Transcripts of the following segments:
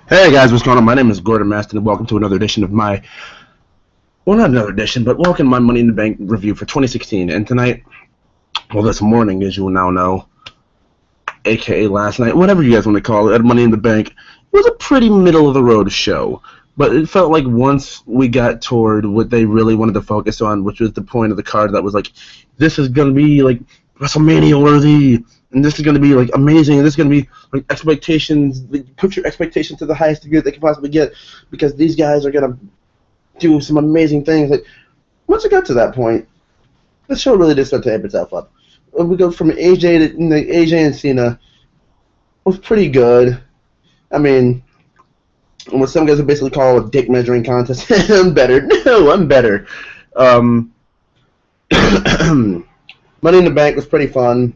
Hey guys, what's going on? My name is Gordon Maston, and welcome to another edition of my, well, not another edition, but welcome to my Money in the Bank review for 2016. And tonight, well, this morning, as you will now know, aka last night, whatever you guys want to call it, at Money in the Bank, it was a pretty middle of the road show. But it felt like once we got toward what they really wanted to focus on, which was the point of the card that was like, this is going to be like WrestleMania worthy, and this is going to be like amazing, and this is going to be like expectations, put your expectations to the highest degree they can possibly get, because these guys are going to do some amazing things. Like, once it got to that point, the show really did start to amp itself up. We go from AJ to AJ and Cena was pretty good. I mean, what some guys would basically call a dick measuring contest. I'm better. No, I'm better. Money in the Bank was pretty fun,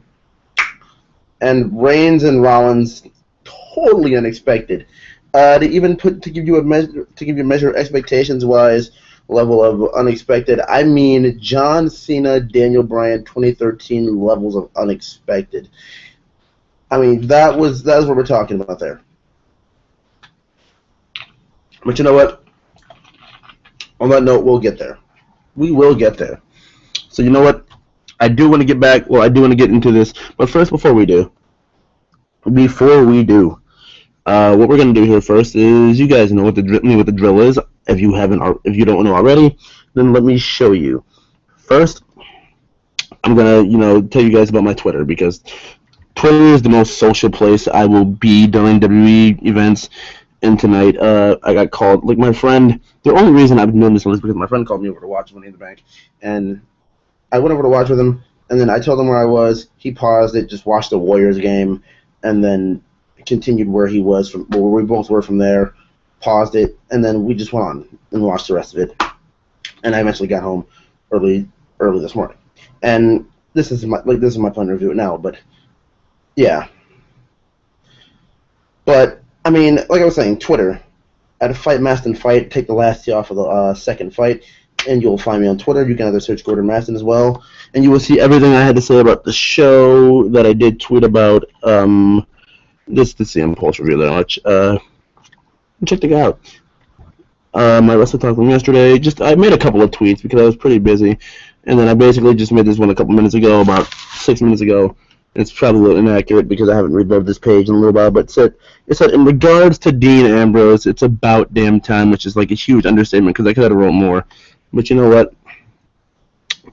and Reigns and Rollins totally unexpected. To give you a measure of expectations wise, level of unexpected. I mean, John Cena, Daniel Bryan, 2013 levels of unexpected. I mean, that was what we're talking about there. But you know what? On that note, we'll get there. We will get there. So you know what? I do want to get back. Well, I do want to get into this. But first, before we do, what we're gonna do here first is, you guys know what the drill is. If you don't know already, then let me show you. First, I'm gonna tell you guys about my Twitter, because Twitter is the most social place I will be during WWE events. And tonight, I got called. Like, my friend, the only reason I've known this is because my friend called me over to watch Money in the Bank, and I went over to watch with him, and then I told him where I was. He paused it, just watched the Warriors game, and then continued where he was from, where we both were from there. Paused it, and then we just went on and watched the rest of it. And I eventually got home early this morning. And this is my plan to review it now. But yeah. But I mean, like I was saying, Twitter. At a Fight Maston Fight, take the last T off of the second fight, and you'll find me on Twitter. You can either search Gordon Maston as well, and you will see everything I had to say about the show that I did tweet about. Just to see on Pulse Review that much. Check it out. My Wrestle Talk from yesterday. I made a couple of tweets because I was pretty busy, and then I basically just made this one a couple minutes ago, about 6 minutes ago. It's probably a little inaccurate because I haven't rebuilt this page in a little while, but it said in regards to Dean Ambrose, it's about damn time, which is like a huge understatement because I could have wrote more. But you know what?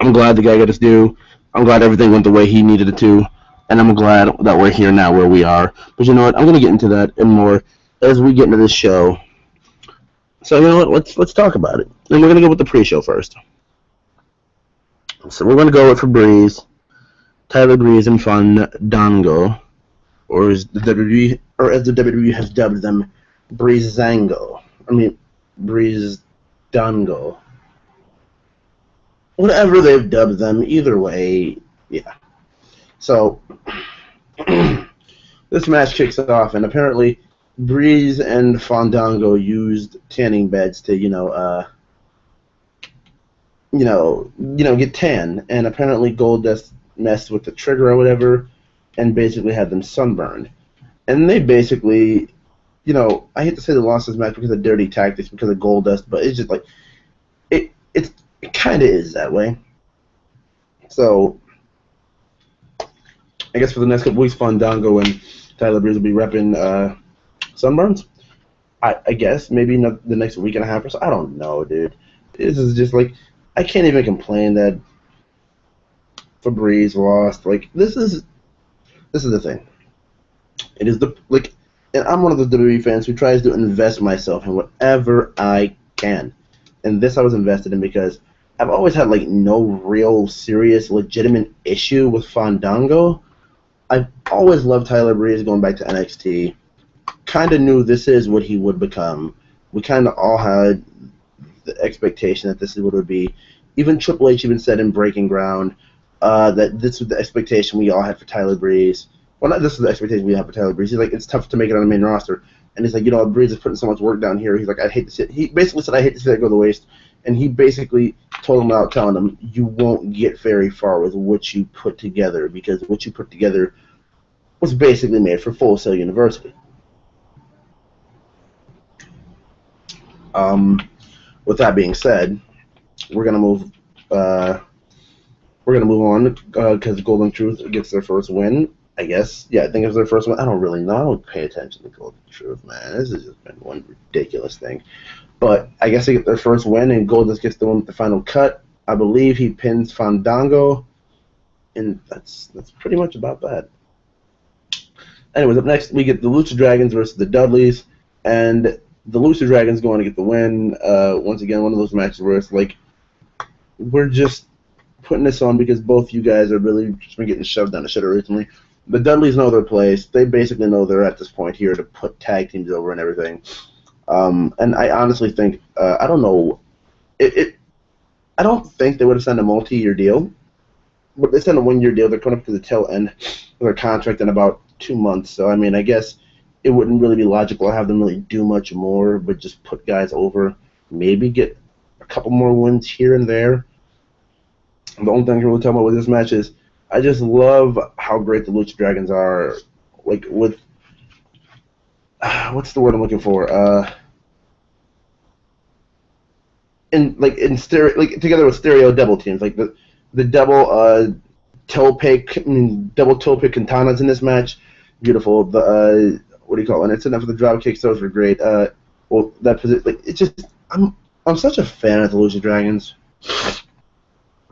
I'm glad the guy got his due. I'm glad everything went the way he needed it to, and I'm glad that we're here now where we are. But you know what? I'm going to get into that and more as we get into this show. So you know what? Let's talk about it. And we're going to go with the pre-show first. So we're going to go with Febreze, Tyler Breeze, and Fandango, or as the WWE has dubbed them, Breezango. I mean, Breezango. Whatever they've dubbed them, either way, yeah. So this match kicks off, and apparently Breeze and Fandango used tanning beds to, get tan, and apparently Goldust messed with the trigger or whatever, and basically had them sunburned. And they basically, I hate to say they lost this match because of dirty tactics, because of Goldust, but it's just like, it kind of is that way. So I guess for the next couple weeks, Fandango and Tyler Breeze will be repping sunburns. I guess maybe the next week and a half or so. I don't know, dude. This is just like, I can't even complain that Febreze lost. Like, this is the thing. It is and I'm one of those WWE fans who tries to invest myself in whatever I can. And this I was invested in because I've always had no real serious legitimate issue with Fandango. I've always loved Tyler Breeze going back to NXT. Kind of knew this is what he would become. We kind of all had the expectation that this is what it would be. Even Triple H even said in Breaking Ground that this was the expectation we all had for Tyler Breeze. Well, not this is the expectation we had for Tyler Breeze. He's like, it's tough to make it on the main roster. And he's like, Breeze is putting so much work down here. He's like, I'd hate to see it. He basically said, I hate to see that go to waste. And he basically told him without telling him, you won't get very far with what you put together, because what you put together was basically made for Full Sail University. With that being said, we're gonna move. We're gonna move on because Golden Truth gets their first win. I guess. Yeah, I think it's their first win. I don't really know. I don't pay attention to Golden Truth, man. This has just been one ridiculous thing. But I guess they get their first win, and Goldust gets the one with the final cut. I believe he pins Fandango, and that's pretty much about that. Anyways, up next we get the Lucha Dragons versus the Dudleys, and the Lucha Dragons going to get the win. Once again, one of those matches where it's like we're just putting this on because both you guys are really just been getting shoved down the shitter recently. The Dudleys know their place. They basically know they're at this point here to put tag teams over and everything. And I honestly think I don't know. I don't think they would have signed a multi-year deal, but they signed a one-year deal. They're coming up to the tail end of their contract in about 2 months. So I mean, I guess it wouldn't really be logical to have them really do much more, but just put guys over. Maybe get a couple more wins here and there. The only thing I can really tell about with this match is I just love how great the Lucha Dragons are. Like with what's the word I'm looking for? Together with stereo double teams, like the double double toe pick katanas in this match, beautiful. The what do you call it? And it's enough for the drop kicks; those were great. Well, that position, like it's just I'm such a fan of the Lucha Dragons,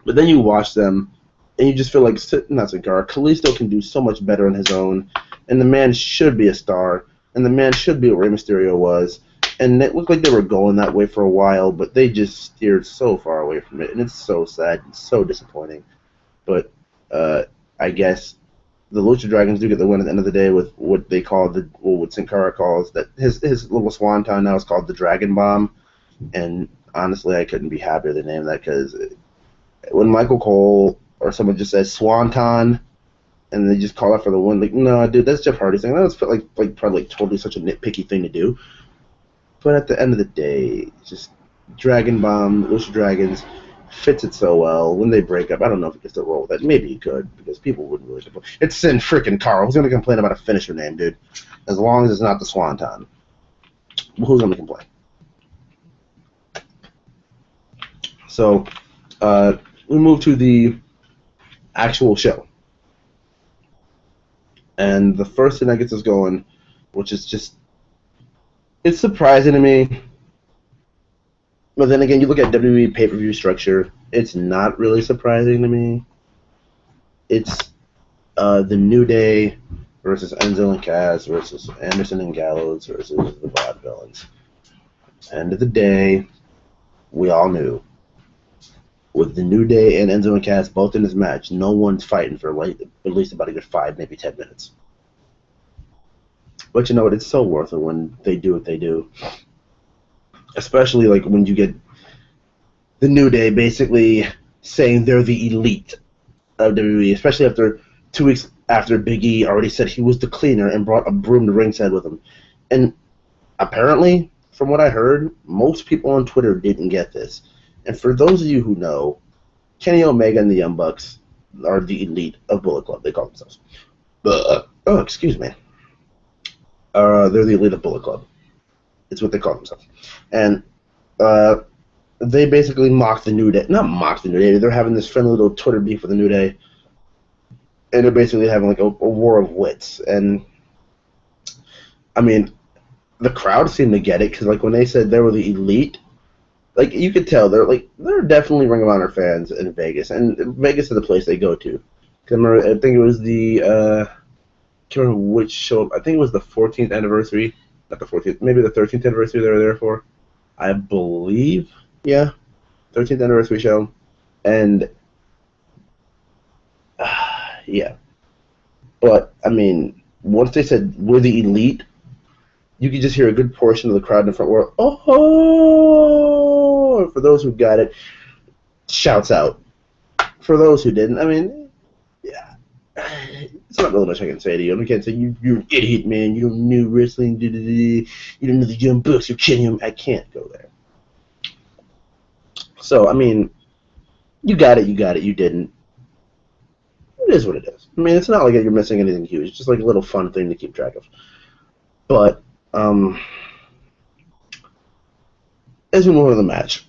but then you watch them and you just feel like not Cigar. Kalisto can do so much better on his own, and the man should be a star, and the man should be what Rey Mysterio was. And it looked like they were going that way for a while, but they just steered so far away from it, and it's so sad and so disappointing. But I guess the Lucha Dragons do get the win at the end of the day with what they call what Sin Cara calls that his little swanton now is called the Dragon Bomb, and honestly, I couldn't be happier they named that because when Michael Cole or someone just says swanton and they just call it for the win, like no, dude, that's Jeff Hardy's thing. That's probably totally such a nitpicky thing to do. But at the end of the day, just Dragon Bomb, Lucha Dragons fits it so well. When they break up, I don't know if it gets to roll with that. Maybe he could, because people wouldn't really complain. It's Sin freaking Cara. Who's going to complain about a finisher name, dude? As long as it's not the Swanton. Who's going to complain? So, we move to the actual show. And the first thing that gets us going, which is just it's surprising to me, but then again, you look at WWE pay-per-view structure, it's not really surprising to me. It's the New Day versus Enzo and Cass versus Anderson and Gallows versus the Vaudevillains. End of the day, we all knew. With the New Day and Enzo and Cass both in this match, no one's fighting for at least about a good 5, maybe 10 minutes. But you know what? It's so worth it when they do what they do. Especially like when you get the New Day basically saying they're the elite of WWE, especially after 2 weeks after Big E already said he was the cleaner and brought a broom to ringside with him. And apparently, from what I heard, most people on Twitter didn't get this. And for those of you who know, Kenny Omega and the Young Bucks are the elite of Bullet Club. They call themselves. Oh, excuse me. They're the elite of Bullet Club. It's what they call themselves. And they basically mock the New Day. Not mock the New Day. They're having this friendly little Twitter beef with the New Day. And they're basically having like a war of wits. And, I mean, the crowd seemed to get it. Because like when they said they were the elite, like you could tell they're definitely Ring of Honor fans in Vegas. And Vegas is the place they go to. I think it was the... I can't remember which show. I think it was the 14th anniversary. Not the 14th. Maybe the 13th anniversary they were there for. I believe. Yeah. 13th anniversary show. And, yeah. But, I mean, once they said, we're the elite, you could just hear a good portion of the crowd in the front row, oh! For those who got it, shouts out. For those who didn't, I mean, yeah. It's not really much I can say to you. I can't say, you're an idiot, man. You don't know wrestling. You don't know the Young Bucks. You're kidding him. I can't go there. So, I mean, you got it. You didn't. It is what it is. I mean, it's not like you're missing anything huge. It's just like a little fun thing to keep track of. But, as we move on to the match,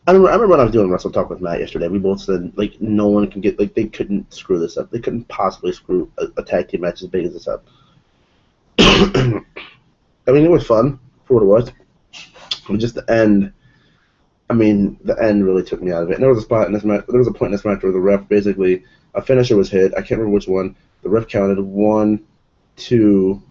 I remember when I was doing Wrestle Talk with Matt yesterday, we both said, like, no one can get, like, they couldn't screw this up. They couldn't possibly screw a tag team match as big as this up. I mean, it was fun for what it was. But just the end, I mean, the end really took me out of it. And there was a spot in this match, there was a point in this match where the ref basically, a finisher was hit. I can't remember which one. The ref counted 1, 2,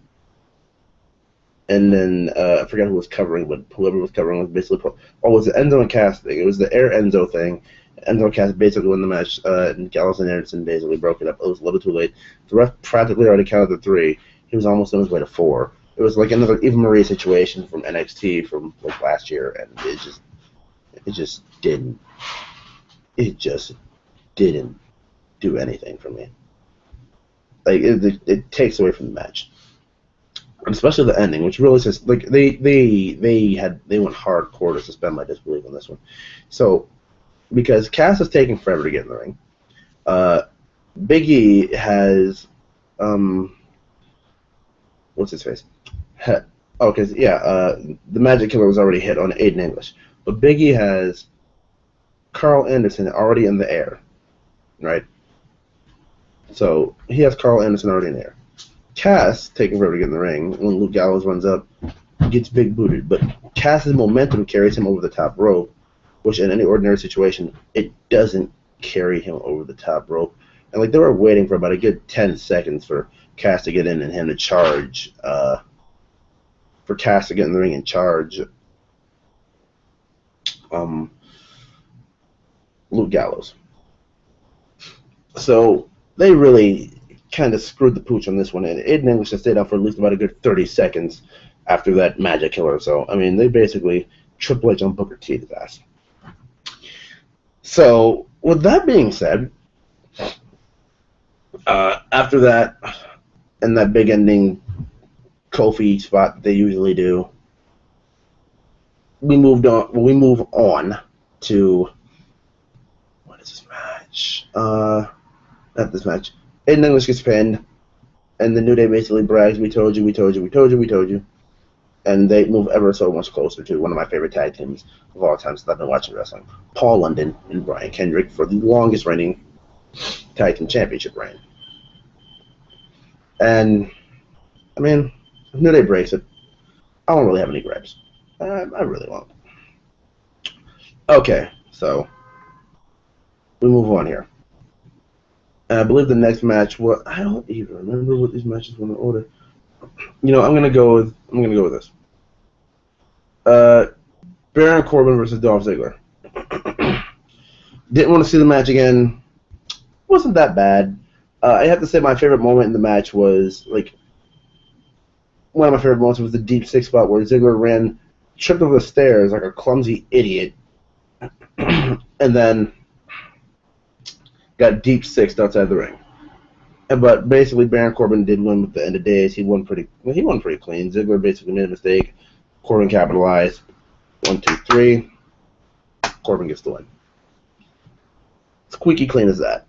and then I forgot who was covering, but whoever was covering was basically it was the Enzo and Cass thing. It was the Air Enzo thing. Enzo and Cass basically won the match, and Gallows and Anderson basically broke it up. It was a little too late. The ref practically already counted to 3. He was almost on his way to 4. It was like another Eva Marie situation from NXT from like last year, and it just didn't do anything for me. Like it takes away from the match. Especially the ending, which really says, like, they went hardcore to suspend my disbelief on this one. So, because Cass is taking forever to get in the ring, Big E has what's his face? Because the Magic Killer was already hit on Aiden English, but Big E has Carl Anderson already in the air, right? So he has Carl Anderson already in the air. Cass, taking forever to get in the ring, when Luke Gallows runs up, gets big booted. But Cass's momentum carries him over the top rope, which in any ordinary situation, it doesn't carry him over the top rope. And like they were waiting for about a good 10 seconds for Cass to get in and him to charge, for Cass to get in the ring and charge Luke Gallows. So they really kind of screwed the pooch on this one, and Aiden English has stayed out for at least about a good 30 seconds after that Magic Killer. So, I mean, they basically Triple H on Booker T his ass. So, with that being said, after that, and that big ending Kofi spot that they usually do, we move on to, what is this match? Not this match. Aiden English gets pinned, and the New Day basically brags, we told you. And they move ever so much closer to one of my favorite tag teams of all time since I've been watching wrestling. Paul London and Brian Kendrick for the longest reigning tag team championship reign. And, I mean, if New Day breaks it, I don't really have any gripes. I really won't. Okay, so we move on here. And I believe the next match was, I don't even remember what these matches were in order. You know, I'm gonna go with this. Baron Corbin versus Dolph Ziggler. Didn't want to see the match again. Wasn't that bad. I have to say my favorite moment in the match was, like, one of my favorite moments was the deep six spot where Ziggler tripped over the stairs like a clumsy idiot, and then got deep sixed outside the ring. But basically, Baron Corbin did win with the end of days. He won pretty clean. Ziggler basically made a mistake. Corbin capitalized. 1, 2, 3. Corbin gets the win. Squeaky clean as that.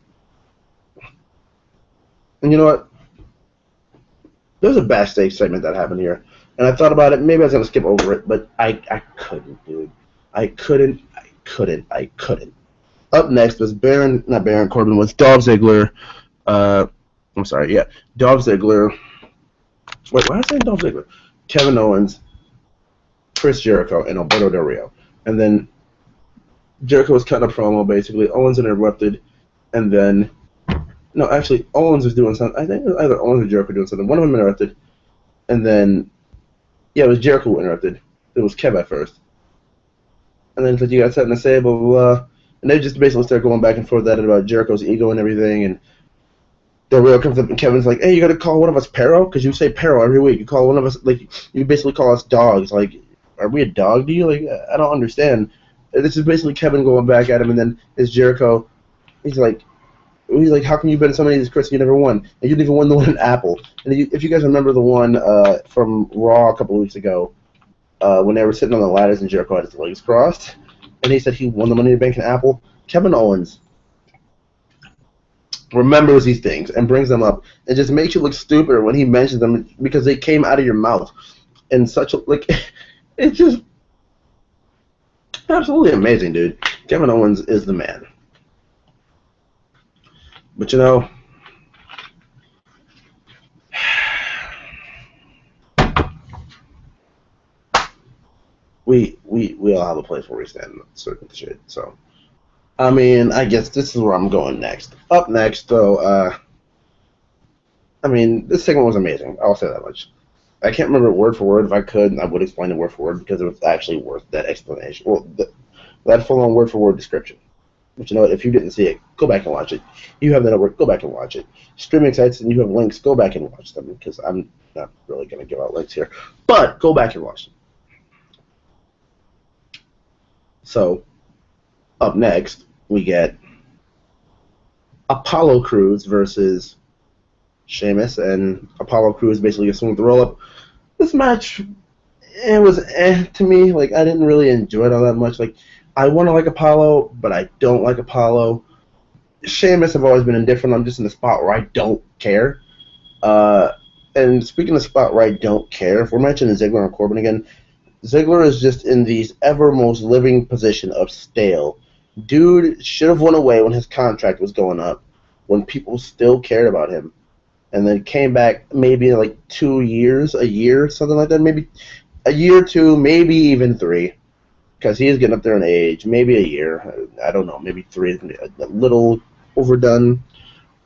And you know what? There's a backstage segment that happened here, and I thought about it. Maybe I was gonna skip over it, but I couldn't, dude. I couldn't. Up next was not Baron Corbin, was Dolph Ziggler. I'm sorry, yeah. Dolph Ziggler. Wait, why am I saying Dolph Ziggler? Kevin Owens, Chris Jericho, and Alberto Del Rio. And then Jericho was cutting a promo, basically. Owens interrupted, and then... No, actually, Owens was doing something. I think it was either Owens or Jericho doing something. One of them interrupted, and then... Yeah, it was Jericho who interrupted. It was Kev at first. And then it's like, you got something to say, blah, blah, blah. And they just basically start going back and forth at it about Jericho's ego and everything, and Del Rio comes up and Kevin's like, hey, you gotta call one of us Pero? Because you say Pero every week. You call one of us, like, you basically call us dogs. Like, are we a dog to you? Like, I don't understand. This is basically Kevin going back at him, and then it's Jericho. He's like, how come you've been in so many of these Chris, you never won? And you didn't even win the one in Apple. And if you guys remember the one from Raw a couple of weeks ago, when they were sitting on the ladders and Jericho had his legs crossed, and he said he won the Money in the Bank in Apple, Kevin Owens remembers these things and brings them up and just makes you look stupid when he mentions them because they came out of your mouth in such a, like, it just, Absolutely amazing, dude. Kevin Owens is the man. But you know, we all have a place where we stand in certain shit. So I mean, I guess this is where I'm going next. Up next, though, I mean, this segment was amazing. I'll say that much. I can't remember it word for word. If I could, I would explain it word for word because it was actually worth that explanation. Well, that full-on word for word description. But you know what? If you didn't see it, go back and watch it. You have the network, go back and watch it. Streaming sites and you have links, go back and watch them because I'm not really going to give out links here. But go back and watch them. So, up next, we get Apollo Crews versus Sheamus, and Apollo Crews basically gets swung with the roll-up. This match, it was to me. Like, I didn't really enjoy it all that much. Like, I want to like Apollo, but I don't like Apollo. Sheamus have always been indifferent. I'm just in the spot where I don't care. And speaking of the spot where I don't care, if we're mentioning Ziggler and Corbin again, Ziggler is just in the ever most living position of stale. Dude should have went away when his contract was going up, when people still cared about him, and then came back maybe in like 2 years, a year, something like that, maybe a year or two, maybe even 3, because he is getting up there in age, maybe a year, I don't know, maybe 3, a little overdone,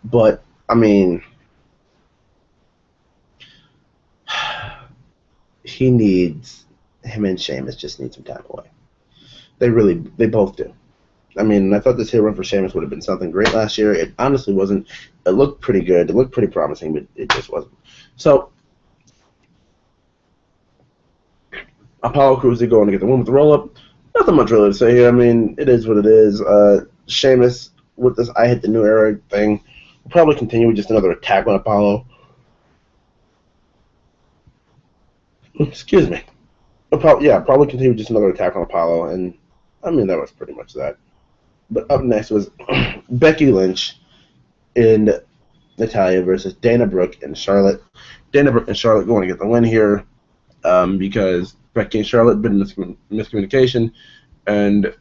but, I mean, him and Sheamus just need some time away. They both do. I mean, I thought this heel run for Sheamus would have been something great last year. It honestly wasn't. It looked pretty good. It looked pretty promising, but it just wasn't. So, Apollo Crews did go on to get the win with the roll-up. Nothing much really to say here. I mean, it is what it is. Sheamus, with this I Hit the New Era thing, will probably continue with just another attack on Apollo. Excuse me. Probably continue with just another attack on Apollo, and I mean, that was pretty much that. But up next was Becky Lynch and Natalya versus Dana Brooke and Charlotte. Dana Brooke and Charlotte going to get the win here because Becky and Charlotte have been in miscommunication, and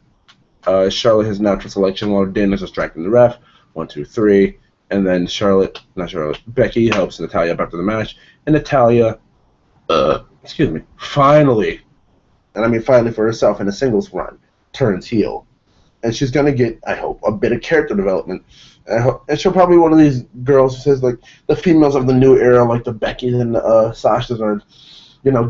Charlotte has natural selection while Dana's distracting the ref. 1, 2, 3, and then Becky helps Natalya up after the match, and Natalya, finally, and I mean finally for herself in a singles run, turns heel. And she's going to get, I hope, a bit of character development. And she'll probably be one of these girls who says, like, the females of the new era, like the Beckys and Sashas are,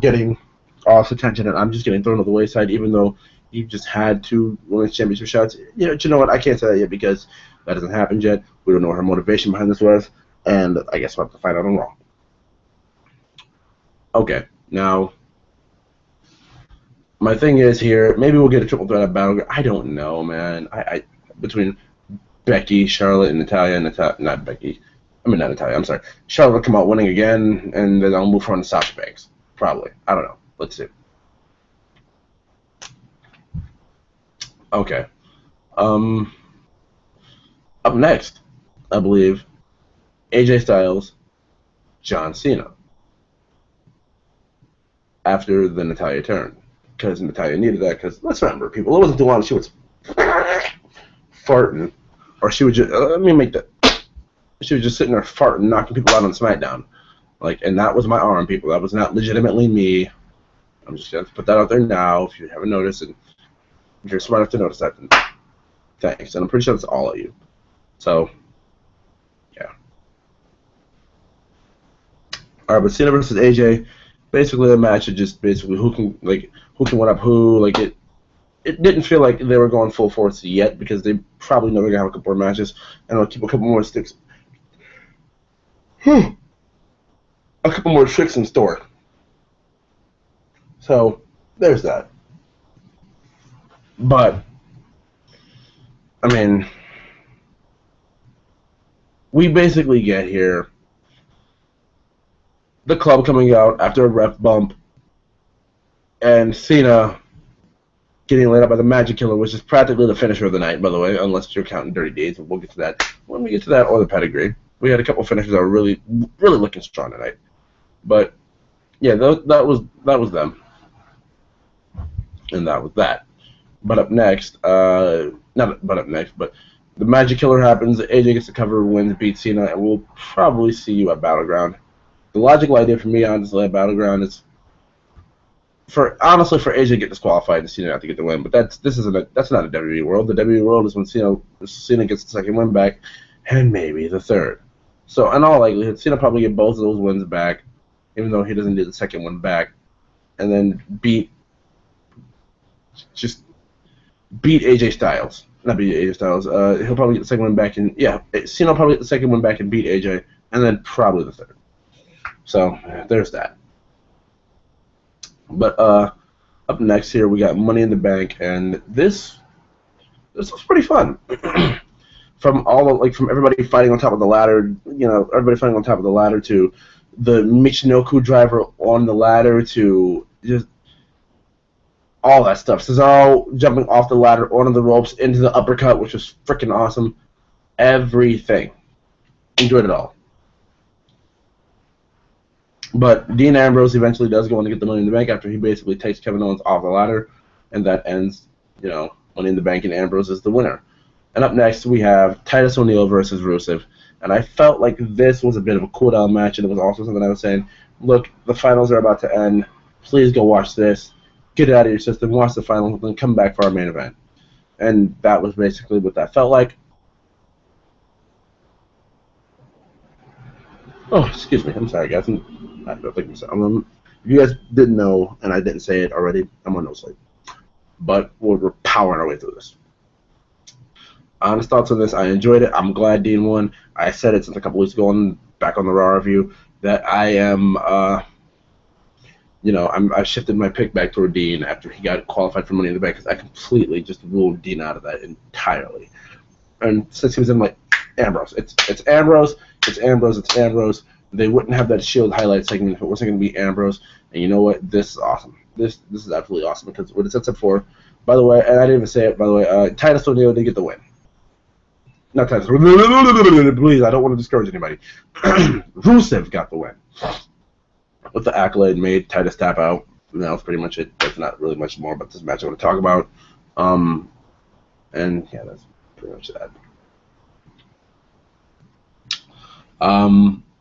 getting all this attention, and I'm just getting thrown to the wayside, even though you just had 2 women's championship shots. You know what? I can't say that yet because that hasn't happened yet. We don't know what her motivation behind this was, and I guess we'll have to find out I'm wrong. Okay, now, my thing is here, maybe we'll get a triple threat battle. I don't know, man. I between Becky, Charlotte, and Natalya, not Becky. I mean, not Natalya, I'm sorry. Charlotte will come out winning again, and then I'll move on to Sasha Banks. Probably. I don't know. Let's see. Okay. Up next, I believe, AJ Styles, John Cena. After the Natalya turn. Because Natalya needed that, because let's remember, people, it wasn't too long she was farting, or she would just, she was just sitting there farting, knocking people out on SmackDown. Like, and that was my arm, people. That was not legitimately me. I'm just going to put that out there now, if you haven't noticed, and if you're smart enough to notice that, then thanks. And I'm pretty sure that's all of you. So, yeah. Alright, but Cena versus AJ, basically the match is just basically who can one up who. Like, it didn't feel like they were going full force yet because they probably know they're gonna have a couple more matches and they'll keep a couple more sticks. A couple more tricks in store. So there's that. But I mean, we basically get here the club coming out after a ref bump, and Cena getting laid out by the Magic Killer, which is practically the finisher of the night, by the way, unless you're counting Dirty Deeds, and we'll get to that when we get to that, or the pedigree. We had a couple finishers that were really, really looking strong tonight. But yeah, that was them, and that was that. But up next, not but up next, but the Magic Killer happens. AJ gets the cover, wins, beats Cena, and we'll probably see you at Battleground. The logical idea for me, honestly, at Battleground is for AJ to get disqualified and Cena not to get the win. But that's not a WWE world. The WWE world is when Cena gets the second win back, and maybe the third. So in all likelihood, Cena probably get both of those wins back, even though he doesn't get the second one back, and then beat AJ Styles. Not beat AJ Styles. He'll probably get the second one back, and Cena will probably get the second one back and beat AJ, and then probably the third. So there's that. But up next here we got Money in the Bank, and this was pretty fun. From everybody fighting on top of the ladder, everybody fighting on top of the ladder to the Michinoku driver on the ladder to just all that stuff. Cesaro jumping off the ladder onto the ropes into the uppercut, which was freaking awesome. Everything. Enjoyed it all. But Dean Ambrose eventually does go on to get the Money in the Bank after he basically takes Kevin Owens off the ladder, and that ends, Money in the Bank, and Ambrose is the winner. And up next we have Titus O'Neil versus Rusev, and I felt like this was a bit of a cool-down match, and it was also something I was saying, look, the finals are about to end. Please go watch this. Get it out of your system, watch the finals, and then come back for our main event. And that was basically what that felt like. Oh, excuse me. I'm sorry, guys. I don't think so. If you guys didn't know, and I didn't say it already, I'm on no sleep. But we're powering our way through this. Honest thoughts on this, I enjoyed it. I'm glad Dean won. I said it since a couple weeks ago back on the Raw review that I am, I shifted my pick back toward Dean after he got qualified for Money in the Bank because I completely just ruled Dean out of that entirely. And since he was in, like, Ambrose. It's Ambrose. It's Ambrose. It's Ambrose. They wouldn't have that Shield highlight segment if it wasn't going to be Ambrose. And you know what? This is awesome. This is absolutely awesome because what it sets up for, by the way, and I didn't even say it, by the way, Titus O'Neil did get the win. Not Titus. Please, I don't want to discourage anybody. Rusev got the win. With the accolade made Titus tap out. And that was pretty much it. There's not really much more about this match I want to talk about. And yeah, that's pretty much that.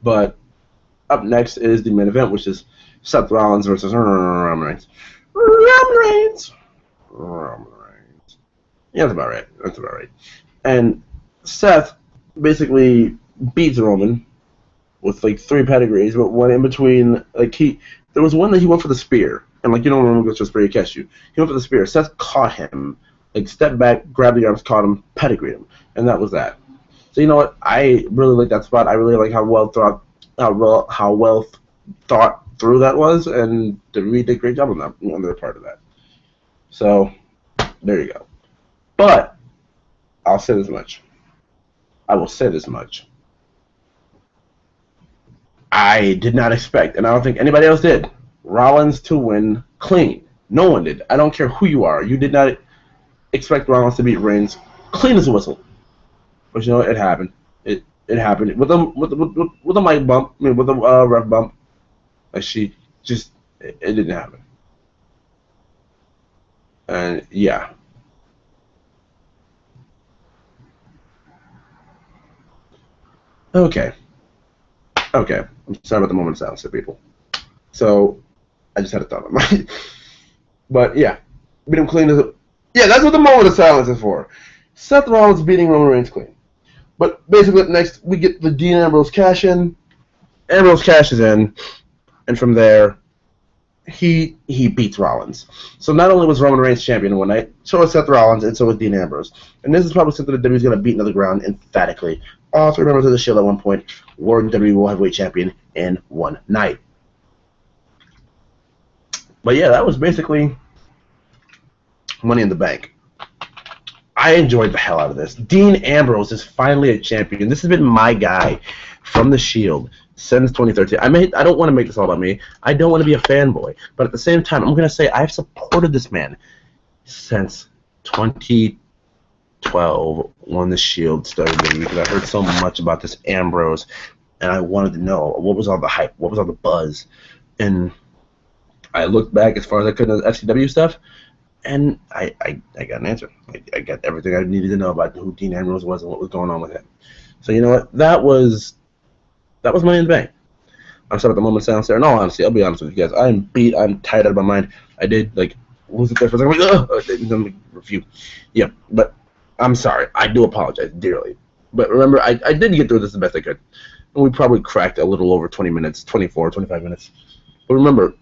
But up next is the main event, which is Seth Rollins versus Roman Reigns. Roman Reigns. Yeah, that's about right. And Seth basically beats Roman with like 3 pedigrees, but one in between, like there was one that he went for the spear, and like Roman goes for the spear, he catch you. He went for the spear. Seth caught him, like stepped back, grabbed the arms, caught him, pedigreed him, and that was that. So you know what? I really like that spot. I really like how well thought through that was, and WWE did a great job on that, on their part of that. So there you go. But I'll say this much. I will say this much. I did not expect, and I don't think anybody else did, Rollins to win clean. No one did. I don't care who you are. You did not expect Rollins to beat Reigns clean as a whistle. But you know, it happened. It happened with a mic bump. I mean, with a ref bump. Like it didn't happen. And yeah. Okay. I'm sorry about the moment of silence, people. So I just had a thought on my. But yeah, beat him clean as a. Yeah, that's what the moment of silence is for. Seth Rollins beating Roman Reigns clean. But basically, next we get the Dean Ambrose cash in. Ambrose cashes in, and from there, he beats Rollins. So not only was Roman Reigns champion one night, so was Seth Rollins, and so was Dean Ambrose. And this is probably something that WWE's going to beat into the ground emphatically. All 3 members of the Shield at one point were WWE World Heavyweight Champion in one night. But yeah, that was basically Money in the Bank. I enjoyed the hell out of this. Dean Ambrose is finally a champion. This has been my guy from the Shield since 2013. I don't want to make this all about me. I don't want to be a fanboy. But at the same time, I'm going to say I've supported this man since 2012 when the Shield started because I heard so much about this Ambrose, and I wanted to know what was all the hype, what was all the buzz. And I looked back as far as I could at FCW stuff. And I got an answer. I got everything I needed to know about who Dean Ambrose was and what was going on with him. So you know what? That was Money in the Bank. I'm sorry about the moment silence there. In all honesty, I'll be honest with you guys. I'm beat. I'm tired out of my mind. I did lose it there for a second. Let me review. Yeah, but I'm sorry. I do apologize dearly. But remember, I did get through this the best I could. And we probably cracked a little over 20 minutes, 24, 25 minutes. But remember,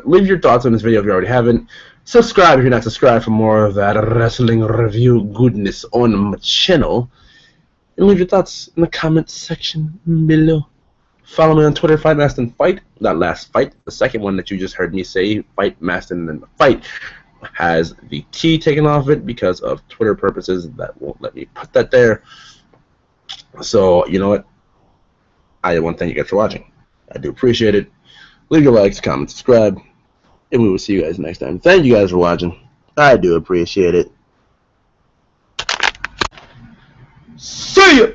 leave your thoughts on this video if you already haven't. Subscribe if you're not subscribed for more of that wrestling review goodness on my channel. And leave your thoughts in the comments section below. Follow me on Twitter, Fight Mastin Fight. That last fight, the second one that you just heard me say, Fight Mastin and Fight, has the T taken off it because of Twitter purposes. That won't let me put that there. So, you know what? I want to thank you guys for watching. I do appreciate it. Leave your likes, comments, subscribe, and we will see you guys next time. Thank you guys for watching. I do appreciate it. See ya!